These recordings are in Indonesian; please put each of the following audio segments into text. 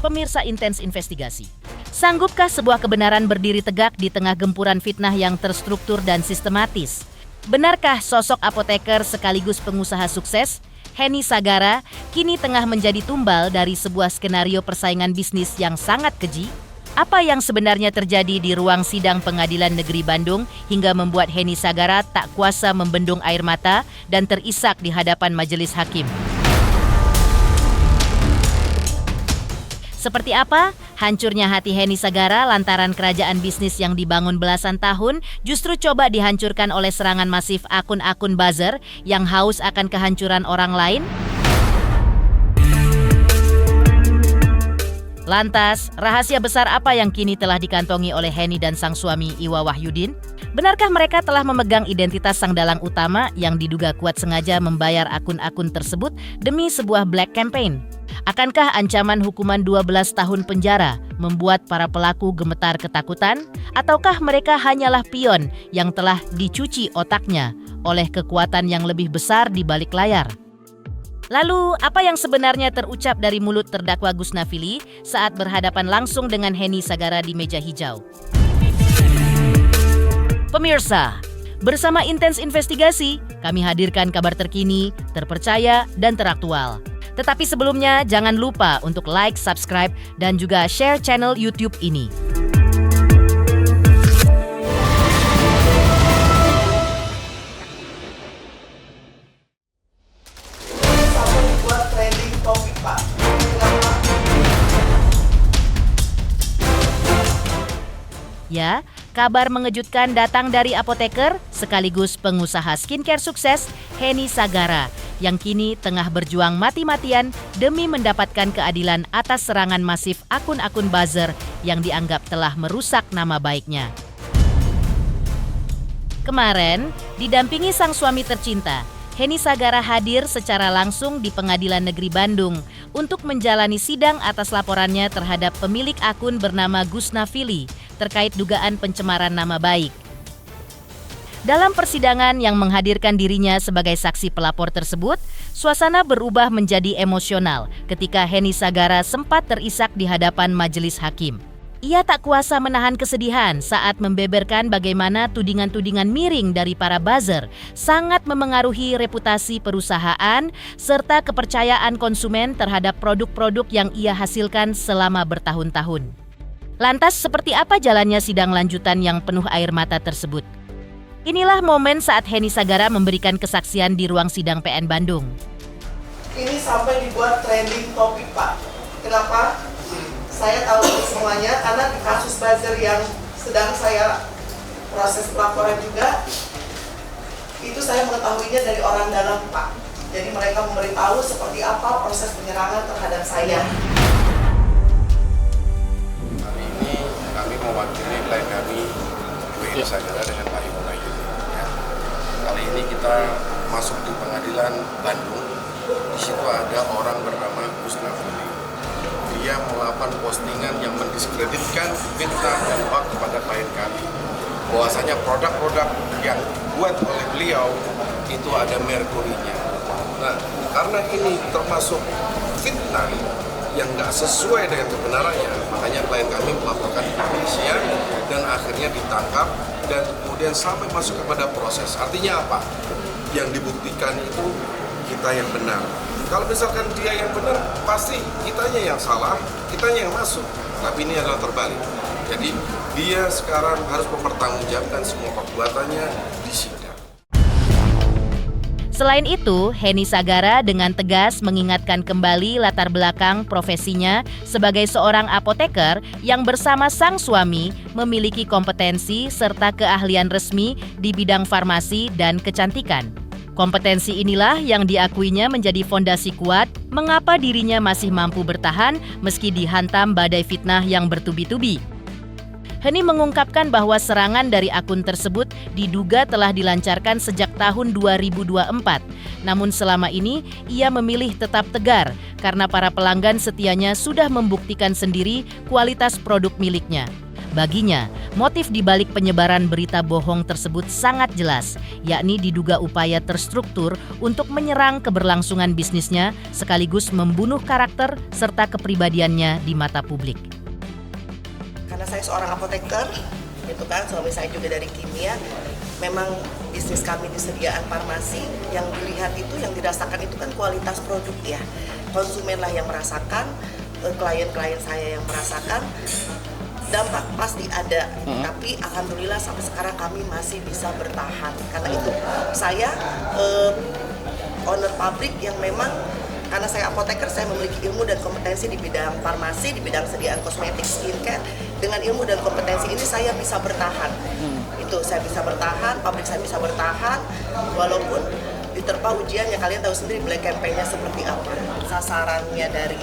Pemirsa Intens Investigasi. Sanggupkah sebuah kebenaran berdiri tegak di tengah gempuran fitnah yang terstruktur dan sistematis? Benarkah sosok apoteker sekaligus pengusaha sukses, Henny Sagara, kini tengah menjadi tumbal dari sebuah skenario persaingan bisnis yang sangat keji? Apa yang sebenarnya terjadi di ruang sidang Pengadilan Negeri Bandung hingga membuat Henny Sagara tak kuasa membendung air mata dan terisak di hadapan majelis hakim? Seperti apa hancurnya hati Henny Sagara lantaran kerajaan bisnis yang dibangun belasan tahun justru coba dihancurkan oleh serangan masif akun-akun buzzer yang haus akan kehancuran orang lain? Lantas, rahasia besar apa yang kini telah dikantongi oleh Henny dan sang suami Iwa Wahyudin? Benarkah mereka telah memegang identitas sang dalang utama yang diduga kuat sengaja membayar akun-akun tersebut demi sebuah black campaign? Akankah ancaman hukuman 12 tahun penjara membuat para pelaku gemetar ketakutan? Ataukah mereka hanyalah pion yang telah dicuci otaknya oleh kekuatan yang lebih besar di balik layar? Lalu, apa yang sebenarnya terucap dari mulut terdakwa Gus Nafili saat berhadapan langsung dengan Henny Sagara di meja hijau? Pemirsa, bersama Intens Investigasi, kami hadirkan kabar terkini, terpercaya, dan teraktual. Tetapi sebelumnya, jangan lupa untuk like, subscribe, dan juga share channel YouTube ini. Ya, kabar mengejutkan datang dari apoteker sekaligus pengusaha skincare sukses Henny Sagara yang kini tengah berjuang mati-matian demi mendapatkan keadilan atas serangan masif akun-akun buzzer yang dianggap telah merusak nama baiknya. Kemarin, didampingi sang suami tercinta, Henny Sagara hadir secara langsung di Pengadilan Negeri Bandung untuk menjalani sidang atas laporannya terhadap pemilik akun bernama Gus Nafili terkait dugaan pencemaran nama baik. Dalam persidangan yang menghadirkan dirinya sebagai saksi pelapor tersebut, suasana berubah menjadi emosional ketika Henny Sagara sempat terisak di hadapan majelis hakim. Ia tak kuasa menahan kesedihan saat membeberkan bagaimana tudingan-tudingan miring dari para buzzer sangat memengaruhi reputasi perusahaan serta kepercayaan konsumen terhadap produk-produk yang ia hasilkan selama bertahun-tahun. Lantas seperti apa jalannya sidang lanjutan yang penuh air mata tersebut? Inilah momen saat Henny Sagara memberikan kesaksian di ruang sidang PN Bandung. Ini sampai dibuat trending topik, Pak. Kenapa? Saya tahu semuanya karena di kasus buzzer yang sedang saya proses pelaporan juga, itu saya mengetahuinya dari orang dalam, Pak. Jadi mereka memberitahu seperti apa proses penyerangan terhadap saya. Hari ini kami mewakili klien kami, Bu Henny Sagara dengan Pak Iwa Wahyudin. Ya. Kali ini kita masuk di Pengadilan Bandung. Di situ ada orang bernama Gus Nafili. Dia melakukan postingan yang mendiskreditkan, fitnah dan hoax kepada klien kami. Bahwasanya produk-produk yang dibuat oleh beliau itu ada merkurinya. Nah, karena ini termasuk fitnah yang nggak sesuai dengan kebenarannya, makanya klien kami melaporkan ke kepolisian dan akhirnya ditangkap dan kemudian sampai masuk kepada proses. Artinya apa? Yang dibuktikan itu kita yang benar. Kalau misalkan dia yang benar, pasti kitanya yang salah, kitanya yang masuk. Tapi ini adalah terbalik. Jadi dia sekarang harus mempertanggungjawabkan semua perbuatannya di sidang. Selain itu, Henny Sagara dengan tegas mengingatkan kembali latar belakang profesinya sebagai seorang apoteker yang bersama sang suami memiliki kompetensi serta keahlian resmi di bidang farmasi dan kecantikan. Kompetensi inilah yang diakuinya menjadi fondasi kuat mengapa dirinya masih mampu bertahan meski dihantam badai fitnah yang bertubi-tubi. Henny mengungkapkan bahwa serangan dari akun tersebut diduga telah dilancarkan sejak tahun 2024. Namun selama ini ia memilih tetap tegar karena para pelanggan setianya sudah membuktikan sendiri kualitas produk miliknya. Baginya, motif dibalik penyebaran berita bohong tersebut sangat jelas, yakni diduga upaya terstruktur untuk menyerang keberlangsungan bisnisnya sekaligus membunuh karakter serta kepribadiannya di mata publik. Karena saya seorang apoteker, gitu kan, suami saya juga dari kimia, memang bisnis kami di sediaan farmasi, yang dilihat itu, yang dirasakan itu kan kualitas produk ya. Konsumenlah yang merasakan, klien-klien saya yang merasakan, dampak pasti ada, tapi alhamdulillah sampai sekarang kami masih bisa bertahan. Karena itu saya owner pabrik yang memang, karena saya apoteker, saya memiliki ilmu dan kompetensi di bidang farmasi, di bidang sediaan kosmetik, skincare. Dengan ilmu dan kompetensi ini saya bisa bertahan. Itu saya bisa bertahan, pabrik saya bisa bertahan, walaupun diterpa ujiannya. Kalian tahu sendiri black campaign-nya seperti apa. Sasarannya dari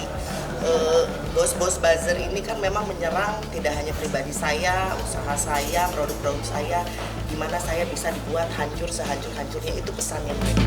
bos-bos buzzer ini kan memang menyerang tidak hanya pribadi saya, usaha saya, produk-produk saya, gimana saya bisa dibuat hancur sehancur-hancurnya, itu pesannya mereka.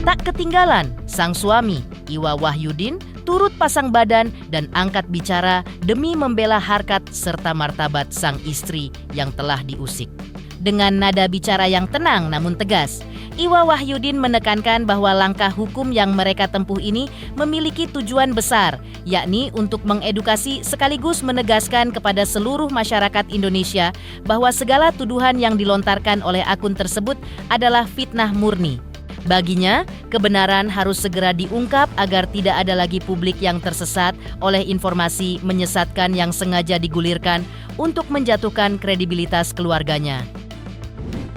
Tak ketinggalan, sang suami, Iwa Wahyudin, turut pasang badan dan angkat bicara demi membela harkat serta martabat sang istri yang telah diusik. Dengan nada bicara yang tenang namun tegas, Iwa Wahyudin menekankan bahwa langkah hukum yang mereka tempuh ini memiliki tujuan besar, yakni untuk mengedukasi sekaligus menegaskan kepada seluruh masyarakat Indonesia bahwa segala tuduhan yang dilontarkan oleh akun tersebut adalah fitnah murni. Baginya, kebenaran harus segera diungkap agar tidak ada lagi publik yang tersesat oleh informasi menyesatkan yang sengaja digulirkan untuk menjatuhkan kredibilitas keluarganya.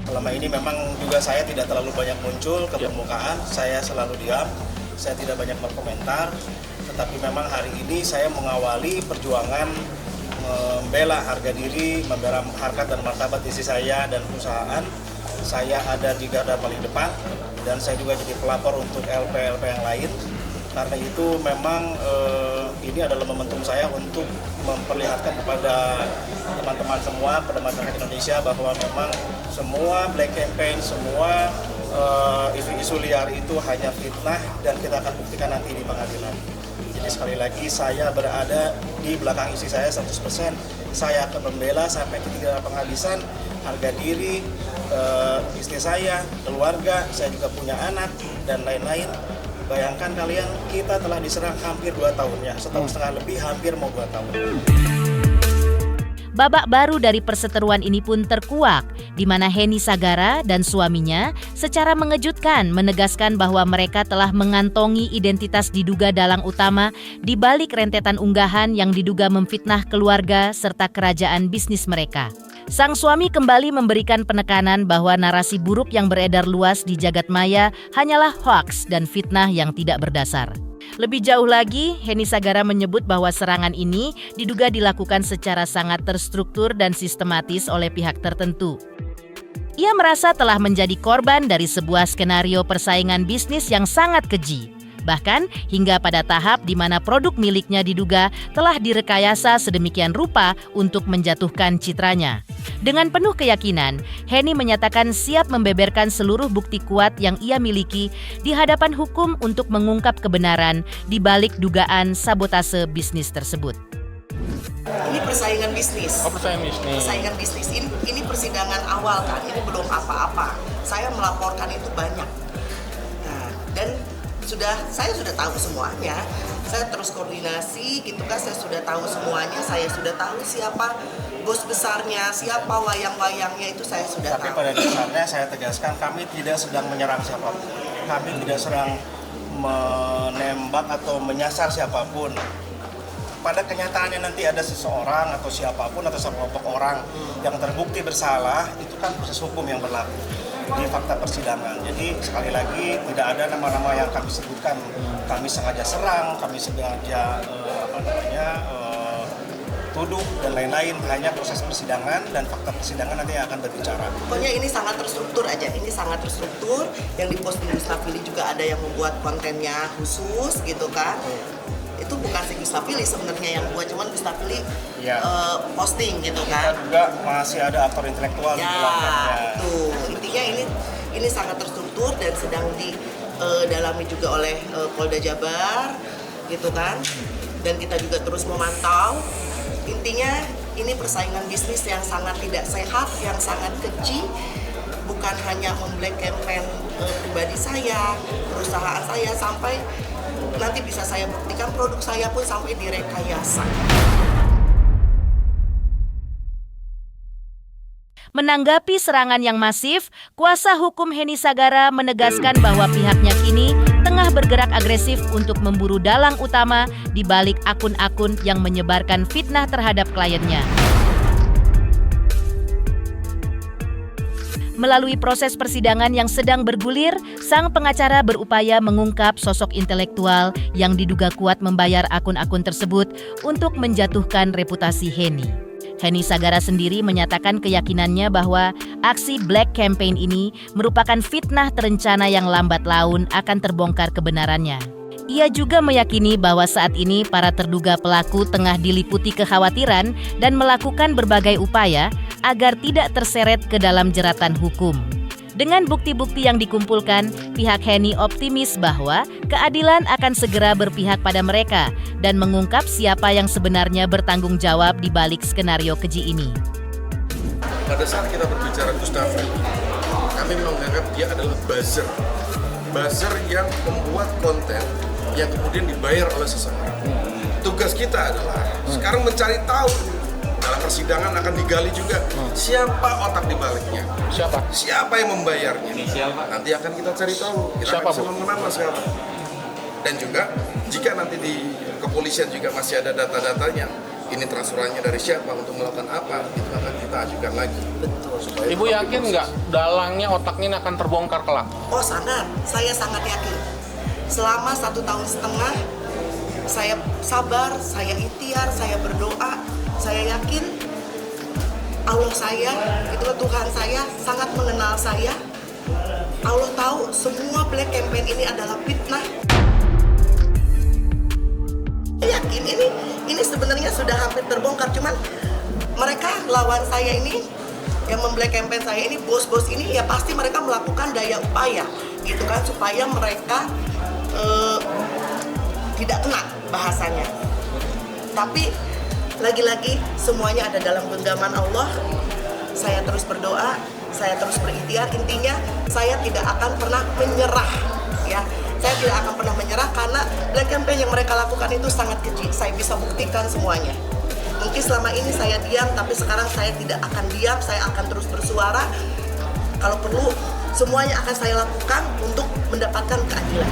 Selama ini memang juga saya tidak terlalu banyak muncul ke permukaan, saya selalu diam, saya tidak banyak berkomentar, tetapi memang hari ini saya mengawali perjuangan membela harga diri, membela harkat dan martabat istri saya dan perusahaan. Saya ada di garda paling depan dan saya juga jadi pelapor untuk LP-LP yang lain. Karena itu memang ini adalah momentum saya untuk memperlihatkan kepada teman-teman semua, pada masyarakat Indonesia bahwa memang semua black campaign, semua isu-isu liar itu hanya fitnah dan kita akan buktikan nanti di pengadilan. Jadi sekali lagi saya berada di belakang istri saya 100%. Saya akan membela sampai ketika penghabisan harga diri istri saya, keluarga, saya juga punya anak dan lain-lain. Bayangkan kalian, kita telah diserang hampir 2 tahun ya, setahun setengah lebih, hampir mau 2 tahun. Babak baru dari perseteruan ini pun terkuak, di mana Henny Sagara dan suaminya secara mengejutkan menegaskan bahwa mereka telah mengantongi identitas diduga dalang utama di balik rentetan unggahan yang diduga memfitnah keluarga serta kerajaan bisnis mereka. Sang suami kembali memberikan penekanan bahwa narasi buruk yang beredar luas di jagat maya hanyalah hoaks dan fitnah yang tidak berdasar. Lebih jauh lagi, Henny Sagara menyebut bahwa serangan ini diduga dilakukan secara sangat terstruktur dan sistematis oleh pihak tertentu. Ia merasa telah menjadi korban dari sebuah skenario persaingan bisnis yang sangat keji. Bahkan hingga pada tahap di mana produk miliknya diduga telah direkayasa sedemikian rupa untuk menjatuhkan citranya. Dengan penuh keyakinan, Henny menyatakan siap membeberkan seluruh bukti kuat yang ia miliki di hadapan hukum untuk mengungkap kebenaran di balik dugaan sabotase bisnis tersebut. Ini persaingan bisnis. Persaingan bisnis. Ini persidangan awal kan, ini belum apa-apa. Saya melaporkan itu banyak. Nah, dan saya sudah tahu semuanya. Saya terus koordinasi gitu kan, saya sudah tahu semuanya, saya sudah tahu siapa bos besarnya, siapa wayang-wayangnya, itu saya sudah tahu. Tapi pada dasarnya saya tegaskan, kami tidak sedang menyerang siapapun. Kami tidak sedang menembak atau menyasar siapapun. Pada kenyataannya nanti ada seseorang atau siapapun atau sekelompok orang yang terbukti bersalah, itu kan proses hukum yang berlaku di fakta persidangan. Jadi sekali lagi tidak ada nama-nama yang kami sebutkan. Kami sengaja serang, kami sengaja tuduh dan lain-lain. Hanya proses persidangan dan fakta persidangan nanti yang akan berbicara. Pokoknya ini sangat terstruktur aja. Ini sangat terstruktur. Yang di post di Gustafili juga ada yang membuat kontennya khusus gitu kan. Itu bukan si Gustafili sebenarnya yang buat, cuman Gustafili posting gitu kan. Kita juga masih ada aktor intelektual di belakangnya. Tuh, intinya ini sangat terstruktur dan sedang didalami juga oleh Polda Jabar gitu kan. Dan kita juga terus memantau Intinya ini persaingan bisnis yang sangat tidak sehat, yang sangat keji, bukan hanya memblack campaign pribadi saya, perusahaan saya, sampai nanti bisa saya buktikan produk saya pun sampai direkayasa. Menanggapi serangan yang masif, kuasa hukum Heni Sagara menegaskan bahwa pihaknya kini tengah bergerak agresif untuk memburu dalang utama di balik akun-akun yang menyebarkan fitnah terhadap kliennya. Melalui proses persidangan yang sedang bergulir, sang pengacara berupaya mengungkap sosok intelektual yang diduga kuat membayar akun-akun tersebut untuk menjatuhkan reputasi Heni. Heni Sagara sendiri menyatakan keyakinannya bahwa aksi Black Campaign ini merupakan fitnah terencana yang lambat laun akan terbongkar kebenarannya. Ia juga meyakini bahwa saat ini para terduga pelaku tengah diliputi kekhawatiran dan melakukan berbagai upaya agar tidak terseret ke dalam jeratan hukum. Dengan bukti-bukti yang dikumpulkan, pihak Heni optimis bahwa keadilan akan segera berpihak pada mereka dan mengungkap siapa yang sebenarnya bertanggung jawab di balik skenario keji ini. Pada saat kita berbicara Gustav, kami menganggap dia adalah buzzer. Buzzer yang membuat konten yang kemudian dibayar oleh seseorang. Tugas kita adalah sekarang mencari tahu. Dalam persidangan akan digali juga siapa otak di baliknya. Siapa yang membayarnya. Nanti akan kita cari tahu. Kita akan bisa mengenal sekarang. Dan juga jika nanti di kepolisian juga masih ada data-datanya, ini transferannya dari siapa untuk melakukan apa, itu akan kita ajukan lagi. Betul. Ibu yakin nggak dalangnya otaknya ini akan terbongkar kelak? Oh sangat, saya sangat yakin. Selama 1,5 tahun, saya sabar, saya ikhtiar, saya berdoa. Saya yakin Allah saya, itu Tuhan saya, sangat mengenal saya. Allah tahu semua Black Campaign ini adalah fitnah. Saya yakin ini sebenarnya sudah hampir terbongkar, cuman mereka lawan saya ini, yang memblack campaign saya ini, bos-bos ini ya pasti mereka melakukan daya upaya, gitu kan, supaya mereka tidak kena bahasanya. Tapi lagi-lagi semuanya ada dalam genggaman Allah. Saya terus berdoa, saya terus berikhtiar. Intinya saya tidak akan pernah menyerah, ya. Saya tidak akan pernah menyerah karena black campaign yang mereka lakukan itu sangat keji. Saya bisa buktikan semuanya. Mungkin selama ini saya diam, tapi sekarang saya tidak akan diam. Saya akan terus bersuara. Kalau perlu, semuanya akan saya lakukan untuk mendapatkan keadilan.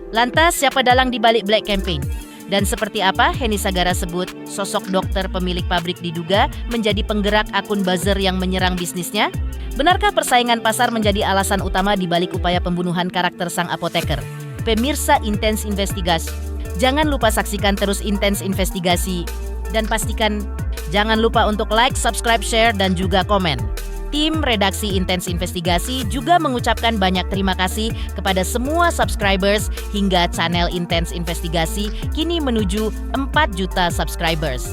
Lantas, siapa dalang di balik Black Campaign? Dan seperti apa Heni Sagara sebut sosok dokter pemilik pabrik diduga menjadi penggerak akun buzzer yang menyerang bisnisnya? Benarkah persaingan pasar menjadi alasan utama di balik upaya pembunuhan karakter sang apoteker? Pemirsa Intens Investigasi, jangan lupa saksikan terus Intens Investigasi dan pastikan jangan lupa untuk like, subscribe, share, dan juga komen. Tim redaksi Intens Investigasi juga mengucapkan banyak terima kasih kepada semua subscribers hingga channel Intens Investigasi kini menuju 4 juta subscribers.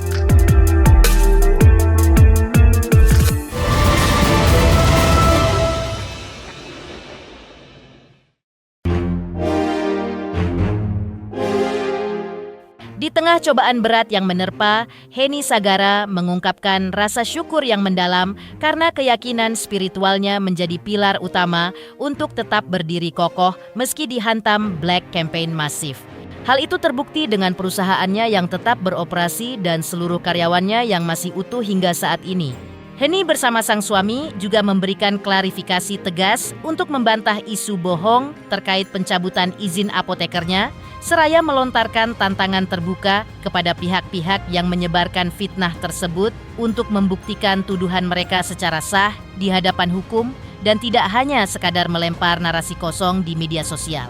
Di tengah cobaan berat yang menerpa, Heni Sagara mengungkapkan rasa syukur yang mendalam karena keyakinan spiritualnya menjadi pilar utama untuk tetap berdiri kokoh meski dihantam Black Campaign masif. Hal itu terbukti dengan perusahaannya yang tetap beroperasi dan seluruh karyawannya yang masih utuh hingga saat ini. Heni bersama sang suami juga memberikan klarifikasi tegas untuk membantah isu bohong terkait pencabutan izin apotekernya, seraya melontarkan tantangan terbuka kepada pihak-pihak yang menyebarkan fitnah tersebut untuk membuktikan tuduhan mereka secara sah di hadapan hukum dan tidak hanya sekadar melempar narasi kosong di media sosial.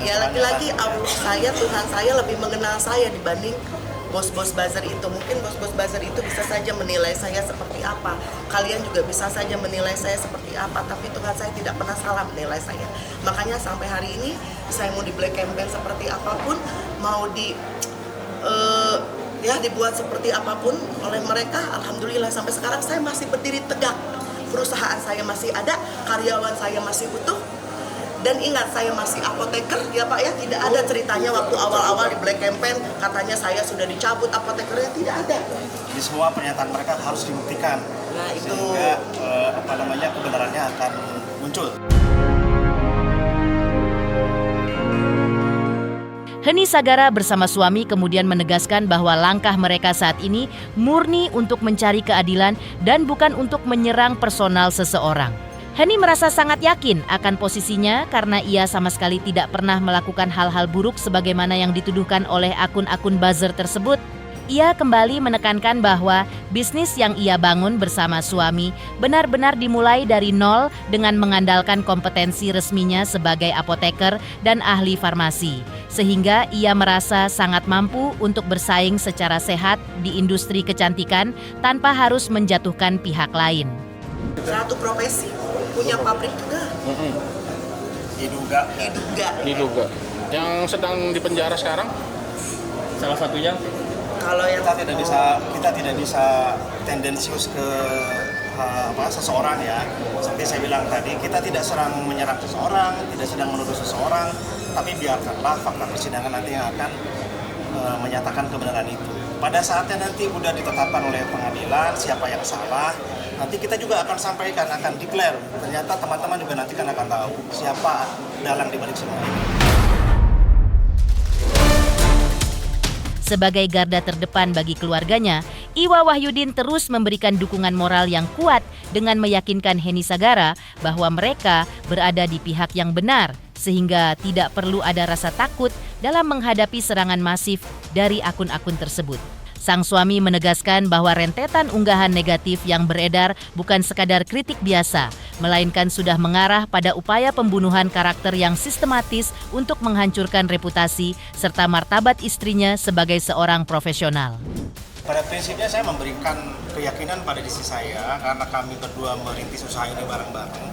Ya lagi-lagi Allah saya, Tuhan saya lebih mengenal saya dibanding bos-bos buzzer itu. Mungkin bos-bos buzzer itu bisa saja menilai saya seperti apa. Kalian juga bisa saja menilai saya seperti apa. Tapi Tuhan saya tidak pernah salah menilai saya. Makanya sampai hari ini saya mau di black campaign seperti apapun, mau dibuat seperti apapun oleh mereka, alhamdulillah sampai sekarang saya masih berdiri tegak. Perusahaan saya masih ada, karyawan saya masih utuh. Dan ingat, saya masih apoteker ya Pak ya, tidak ada ceritanya waktu awal-awal di Black Campaign katanya saya sudah dicabut apotekernya, tidak ada. Jadi semua pernyataan mereka harus dibuktikan. Nah itu. Sehingga kebenarannya akan muncul. Heni Sagara bersama suami kemudian menegaskan bahwa langkah mereka saat ini murni untuk mencari keadilan dan bukan untuk menyerang personal seseorang. Heni merasa sangat yakin akan posisinya karena ia sama sekali tidak pernah melakukan hal-hal buruk sebagaimana yang dituduhkan oleh akun-akun buzzer tersebut. Ia kembali menekankan bahwa bisnis yang ia bangun bersama suami benar-benar dimulai dari nol dengan mengandalkan kompetensi resminya sebagai apoteker dan ahli farmasi. Sehingga ia merasa sangat mampu untuk bersaing secara sehat di industri kecantikan tanpa harus menjatuhkan pihak lain. Satu profesi, punya pabrik juga. Diduga. Yang sedang dipenjara sekarang? Salah satunya Kalau yang kita tidak bisa tendensius ke seseorang ya. Seperti saya bilang tadi, kita tidak sedang menyerang seseorang, tidak sedang menuduh seseorang, tapi biarkanlah fakta persidangan nanti yang akan menyatakan kebenaran itu. Pada saatnya nanti sudah ditetapkan oleh pengadilan siapa yang salah, nanti kita juga akan sampaikan, akan declare. Ternyata teman-teman juga nanti akan tahu siapa dalang di balik semua ini. Sebagai garda terdepan bagi keluarganya, Iwa Wahyudin terus memberikan dukungan moral yang kuat dengan meyakinkan Heni Sagara bahwa mereka berada di pihak yang benar, sehingga tidak perlu ada rasa takut dalam menghadapi serangan masif dari akun-akun tersebut. Sang suami menegaskan bahwa rentetan unggahan negatif yang beredar bukan sekadar kritik biasa, melainkan sudah mengarah pada upaya pembunuhan karakter yang sistematis untuk menghancurkan reputasi serta martabat istrinya sebagai seorang profesional. Pada prinsipnya saya memberikan keyakinan pada diri saya karena kami berdua merintis usaha ini bareng-bareng.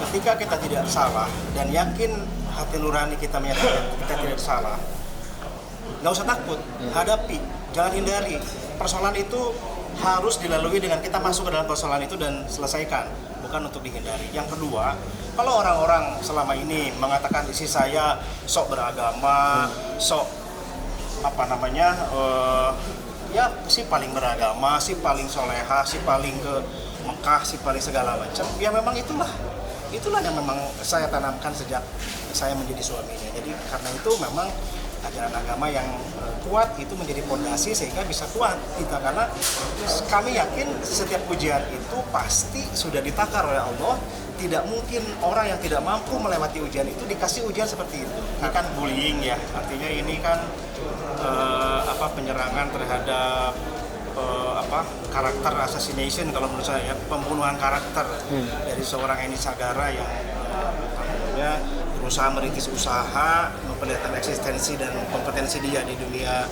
Ketika kita tidak salah dan yakin hati nurani kita menyatakan kita tidak salah, nggak usah takut, hadapi, jangan hindari. Persoalan itu harus dilalui dengan kita masuk ke dalam persoalan itu dan selesaikan, bukan untuk dihindari. Yang kedua, kalau orang-orang selama ini mengatakan isi saya sok beragama, sok ya si paling beragama, si paling soleha, si paling ke Mekah, si paling segala macam, ya memang itulah yang memang saya tanamkan sejak saya menjadi suaminya. Jadi karena itu memang ajaran agama yang kuat itu menjadi fondasi sehingga bisa kuat kita, karena kami yakin setiap ujian itu pasti sudah ditakar oleh Allah. Tidak mungkin orang yang tidak mampu melewati ujian itu dikasih ujian seperti itu. Ini kan bullying ya, artinya ini kan penyerangan terhadap karakter assassination kalau menurut saya, pembunuhan karakter dari seorang Heni Sagara yang berusaha merintis usaha, memperlihatkan eksistensi dan kompetensi dia di dunia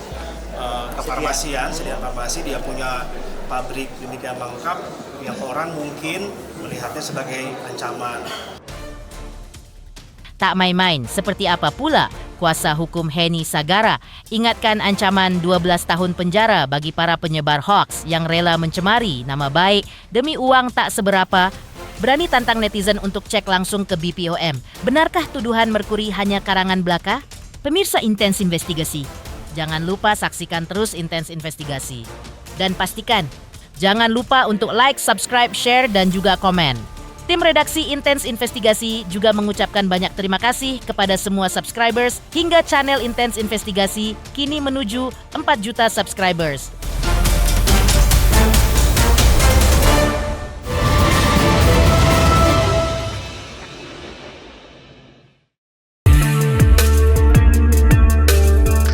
kefarmasian, sedia farmasi. Dia punya pabrik demikian lengkap yang orang mungkin melihatnya sebagai ancaman. Tak main-main, seperti apa pula kuasa hukum Heni Sagara ingatkan ancaman 12 tahun penjara bagi para penyebar hoaks yang rela mencemari nama baik demi uang tak seberapa. Berani tantang netizen untuk cek langsung ke BPOM. Benarkah tuduhan Merkuri hanya karangan belaka? Pemirsa Intens Investigasi, jangan lupa saksikan terus Intens Investigasi. Dan pastikan, jangan lupa untuk like, subscribe, share, dan juga komen. Tim redaksi Intens Investigasi juga mengucapkan banyak terima kasih kepada semua subscribers hingga channel Intens Investigasi kini menuju 4 juta subscribers.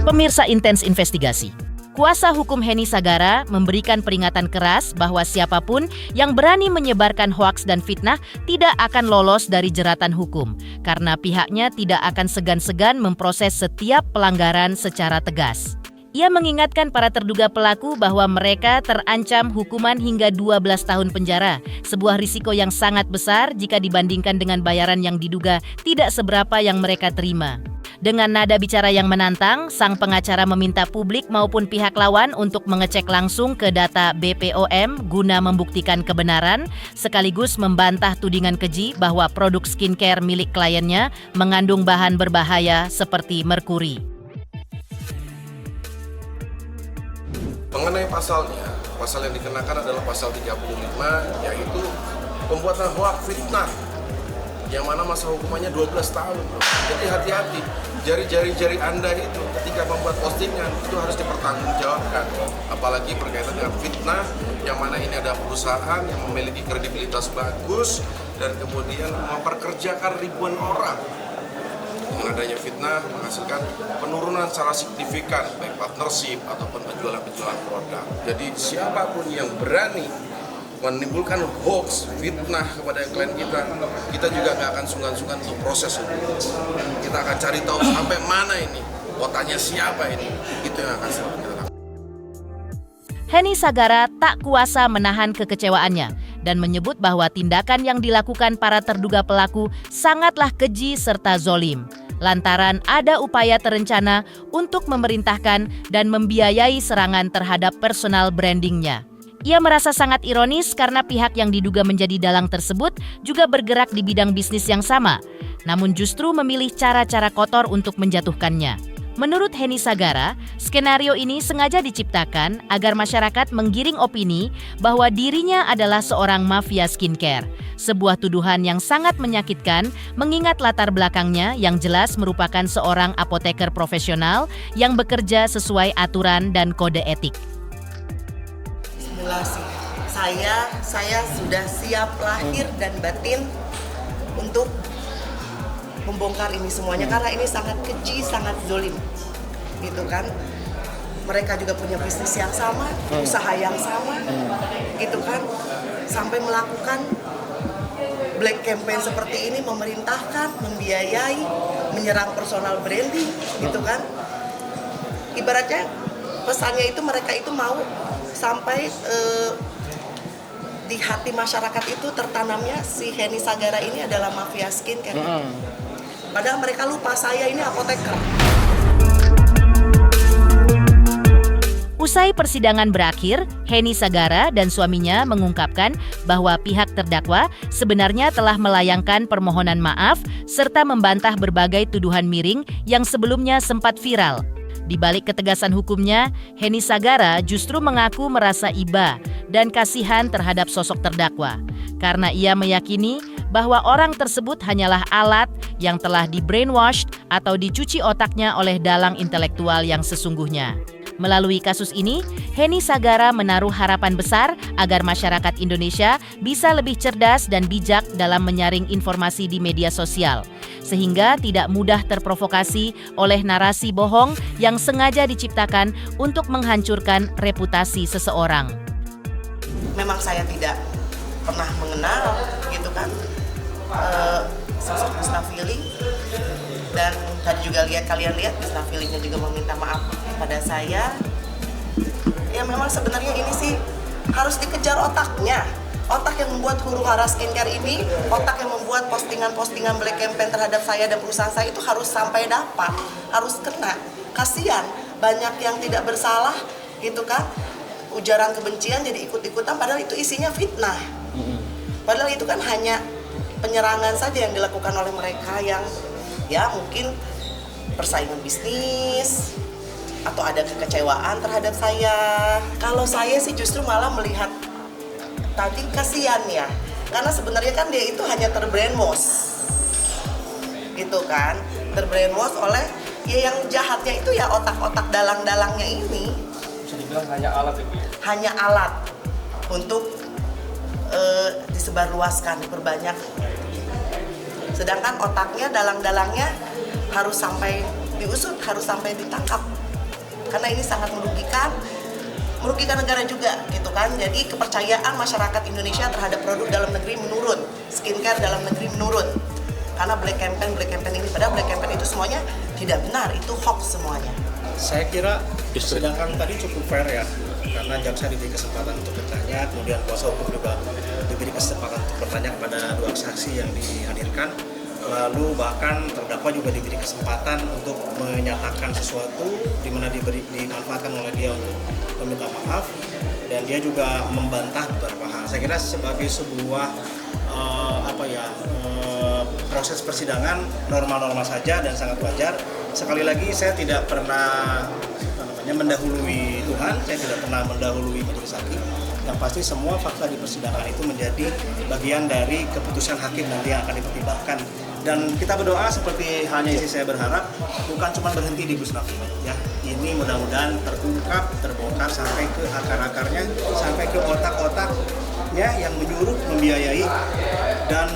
Pemirsa Intens Investigasi, kuasa hukum Heni Sagara memberikan peringatan keras bahwa siapapun yang berani menyebarkan hoaks dan fitnah tidak akan lolos dari jeratan hukum, karena pihaknya tidak akan segan-segan memproses setiap pelanggaran secara tegas. Ia mengingatkan para terduga pelaku bahwa mereka terancam hukuman hingga 12 tahun penjara, sebuah risiko yang sangat besar jika dibandingkan dengan bayaran yang diduga tidak seberapa yang mereka terima. Dengan nada bicara yang menantang, sang pengacara meminta publik maupun pihak lawan untuk mengecek langsung ke data BPOM guna membuktikan kebenaran, sekaligus membantah tudingan keji bahwa produk skincare milik kliennya mengandung bahan berbahaya seperti merkuri. Mengenai pasalnya, pasal yang dikenakan adalah pasal 35, yaitu pembuatan hoaks fitnah, yang mana masa hukumannya 12 tahun. Jadi hati-hati, jari Anda itu ketika membuat postingan itu harus dipertanggungjawabkan. Apalagi berkaitan dengan fitnah, yang mana ini ada perusahaan yang memiliki kredibilitas bagus dan kemudian memperkerjakan ribuan orang. Dengan adanya fitnah menghasilkan penurunan secara signifikan baik partnership ataupun penjualan produk. Jadi siapapun yang berani menimbulkan hoax, fitnah kepada klien kita juga nggak akan sungkan-sungkan untuk proses itu. Kita akan cari tahu sampai mana ini, otaknya siapa ini, itu yang akan selalu kita lakukan. Heni Sagara tak kuasa menahan kekecewaannya dan menyebut bahwa tindakan yang dilakukan para terduga pelaku sangatlah keji serta zolim, lantaran ada upaya terencana untuk memerintahkan dan membiayai serangan terhadap personal brandingnya. Ia merasa sangat ironis karena pihak yang diduga menjadi dalang tersebut juga bergerak di bidang bisnis yang sama, namun justru memilih cara-cara kotor untuk menjatuhkannya. Menurut Heni Sagara, skenario ini sengaja diciptakan agar masyarakat menggiring opini bahwa dirinya adalah seorang mafia skincare. Sebuah tuduhan yang sangat menyakitkan mengingat latar belakangnya yang jelas merupakan seorang apoteker profesional yang bekerja sesuai aturan dan kode etik. Saya sudah siap lahir dan batin untuk membongkar ini semuanya karena ini sangat keji, sangat zolim, gitu kan. Mereka juga punya bisnis yang sama, usaha yang sama, gitu kan. Sampai melakukan black campaign seperti ini, memerintahkan, membiayai, menyerang personal branding, gitu kan. Ibaratnya pesannya itu mereka itu mau sampai di hati masyarakat itu tertanamnya si Heni Sagara ini adalah mafia skincare. Padahal mereka lupa saya ini apoteker. Usai persidangan berakhir, Heni Sagara dan suaminya mengungkapkan bahwa pihak terdakwa sebenarnya telah melayangkan permohonan maaf serta membantah berbagai tuduhan miring yang sebelumnya sempat viral. Di balik ketegasan hukumnya, Heni Sagara justru mengaku merasa iba dan kasihan terhadap sosok terdakwa karena ia meyakini bahwa orang tersebut hanyalah alat yang telah di-brainwashed atau dicuci otaknya oleh dalang intelektual yang sesungguhnya. Melalui kasus ini, Heni Sagara menaruh harapan besar agar masyarakat Indonesia bisa lebih cerdas dan bijak dalam menyaring informasi di media sosial, sehingga tidak mudah terprovokasi oleh narasi bohong yang sengaja diciptakan untuk menghancurkan reputasi seseorang. Memang saya tidak pernah mengenal, gitu kan, sosok Mustafili, dan tadi juga kalian lihat Mustafilinya juga meminta maaf pada saya. Ya memang sebenarnya ini sih harus dikejar otaknya. Otak yang membuat huru-hara skincare ini, otak yang membuat postingan-postingan black campaign terhadap saya dan perusahaan saya itu harus sampai dapat, harus kena. Kasihan, banyak yang tidak bersalah, gitu kan. Ujaran kebencian jadi ikut-ikutan padahal itu isinya fitnah. Padahal itu kan hanya penyerangan saja yang dilakukan oleh mereka yang ya mungkin persaingan bisnis atau ada kekecewaan terhadap saya. Kalau saya sih justru malah melihat tadi kasihan ya, karena sebenarnya kan dia itu hanya terbrainwash, gitu kan, terbrainwash oleh ya yang jahatnya itu ya otak-otak dalang-dalangnya ini. Bisa dibilang hanya alat itu ya? Hanya alat untuk disebarluaskan, diperbanyak. Sedangkan otaknya, dalang-dalangnya harus sampai diusut, harus sampai ditangkap. Karena ini sangat merugikan negara juga, gitu kan. Jadi kepercayaan masyarakat Indonesia terhadap produk dalam negeri menurun, skincare dalam negeri menurun. Karena black campaign ini, padahal black campaign itu semuanya tidak benar, itu hoax semuanya. Saya kira sedangkan tadi cukup fair ya, karena jaksa diberi kesempatan untuk bertanya, kemudian kuasa hukum juga diberi kesempatan untuk bertanya kepada dua saksi yang dihadirkan. lalu bahkan terdakwa juga diberi kesempatan untuk menyatakan sesuatu di mana dimanfaatkan oleh dia untuk meminta maaf, dan dia juga membantah beberapa hal. Saya kira sebagai sebuah proses persidangan normal-normal saja dan sangat wajar. Sekali lagi saya tidak pernah mendahului Tuhan, saya tidak pernah mendahului majelis hakim. Yang pasti semua fakta di persidangan itu menjadi bagian dari keputusan hakim nanti yang akan dipertimbangkan. Dan kita berdoa seperti halnya isi saya berharap bukan cuma berhenti di Gus Nafili, ya. Ini mudah-mudahan terungkap, terbongkar sampai ke akar-akarnya, sampai ke otak-otaknya yang menyuruh, membiayai dan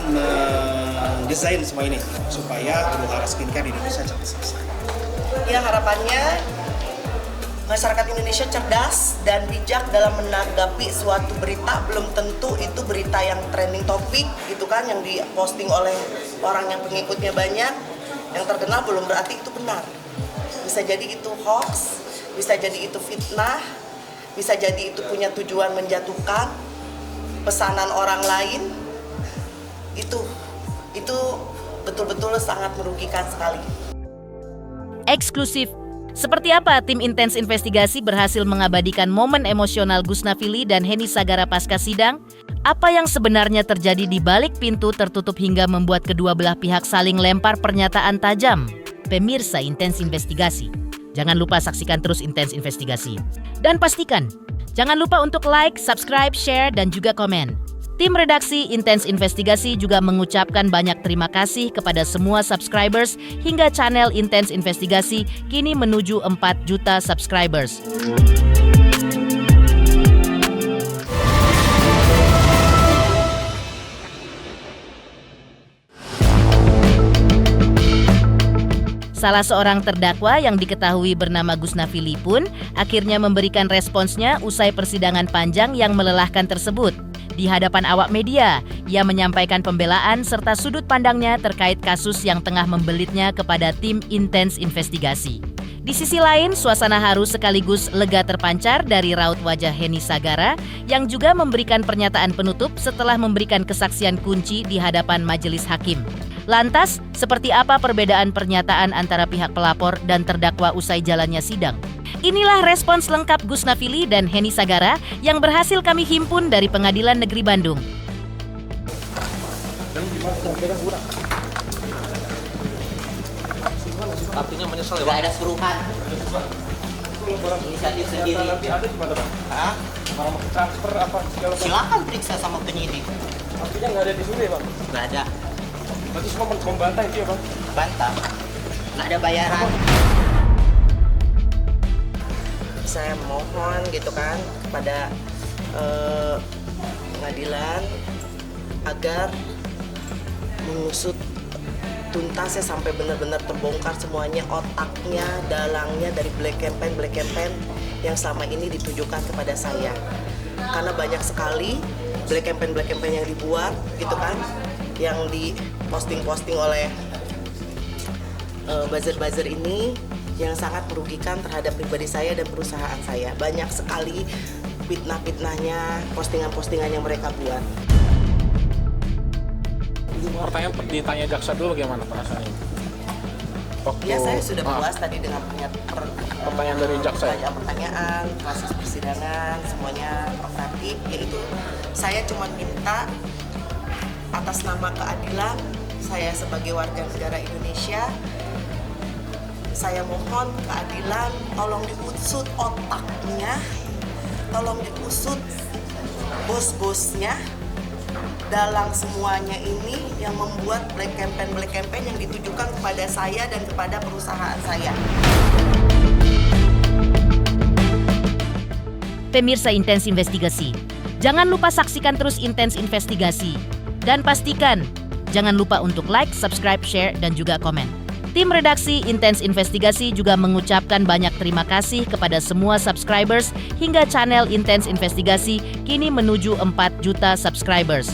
mendesain semua ini supaya Huru Hara Skincare di Indonesia cepat selesai. Ya, harapannya masyarakat Indonesia cerdas dan bijak dalam menanggapi suatu berita. Belum tentu itu berita yang trending topik gitu kan, yang diposting oleh orang yang pengikutnya banyak, yang terkenal, belum berarti itu benar. Bisa jadi itu hoax, bisa jadi itu fitnah, bisa jadi itu punya tujuan menjatuhkan, pesanan orang lain. Itu betul-betul sangat merugikan sekali. Eksklusif. Seperti apa tim Intens Investigasi berhasil mengabadikan momen emosional Gus Nafili dan Heni Sagara pasca sidang? Apa yang sebenarnya terjadi di balik pintu tertutup hingga membuat kedua belah pihak saling lempar pernyataan tajam? Pemirsa Intens Investigasi, jangan lupa saksikan terus Intens Investigasi. Dan pastikan, jangan lupa untuk like, subscribe, share, dan juga komen. Tim redaksi Intens Investigasi juga mengucapkan banyak terima kasih kepada semua subscribers hingga channel Intens Investigasi kini menuju 4 juta subscribers. Salah seorang terdakwa yang diketahui bernama Gus Nafili pun akhirnya memberikan responsnya usai persidangan panjang yang melelahkan tersebut. Di hadapan awak media, ia menyampaikan pembelaan serta sudut pandangnya terkait kasus yang tengah membelitnya kepada tim Intens Investigasi. Di sisi lain, suasana haru sekaligus lega terpancar dari raut wajah Heni Sagara yang juga memberikan pernyataan penutup setelah memberikan kesaksian kunci di hadapan majelis hakim. Lantas, seperti apa perbedaan pernyataan antara pihak pelapor dan terdakwa usai jalannya sidang? Inilah respons lengkap Gus Nafili dan Heni Sagara yang berhasil kami himpun dari Pengadilan Negeri Bandung. Artinya menyesal ya, Nggak Pak? ada suruhan. Inisiatif sendiri. Nanti ada gimana, Pak? Hah? Mau transfer apa segala macam? Silakan periksa sama penyidik. Artinya nggak ada di sini ya, Bang? Nggak ada. Berarti semua membantah itu ya, Bang? Bantah. Nggak ada bayaran. Saya mohon gitu kan kepada pengadilan agar mengusut tuntasnya sampai benar-benar terbongkar semuanya, otaknya, dalangnya dari black campaign yang selama ini ditujukan kepada saya. Karena banyak sekali black campaign yang dibuat gitu kan, yang diposting oleh buzzer ini yang sangat merugikan terhadap pribadi saya dan perusahaan saya. Banyak sekali fitnah-fitnahnya, postingan-postingan yang mereka buat. Pertanyaan ditanya jaksa dulu bagaimana perasaannya? Ya, saya sudah puas tadi dengan pertanyaan dari jaksa. Pertanyaan, proses persidangan, semuanya kooperatif, yaitu saya cuma minta atas nama keadilan, saya sebagai warga negara Indonesia, saya mohon keadilan, tolong diusut otaknya, tolong diusut bos-bosnya, dalang semuanya ini yang membuat black campaign yang ditujukan kepada saya dan kepada perusahaan saya. Pemirsa Intens Investigasi, jangan lupa saksikan terus Intens Investigasi. Dan pastikan, jangan lupa untuk like, subscribe, share, dan juga komen. Tim redaksi Intens Investigasi juga mengucapkan banyak terima kasih kepada semua subscribers hingga channel Intens Investigasi kini menuju 4 juta subscribers.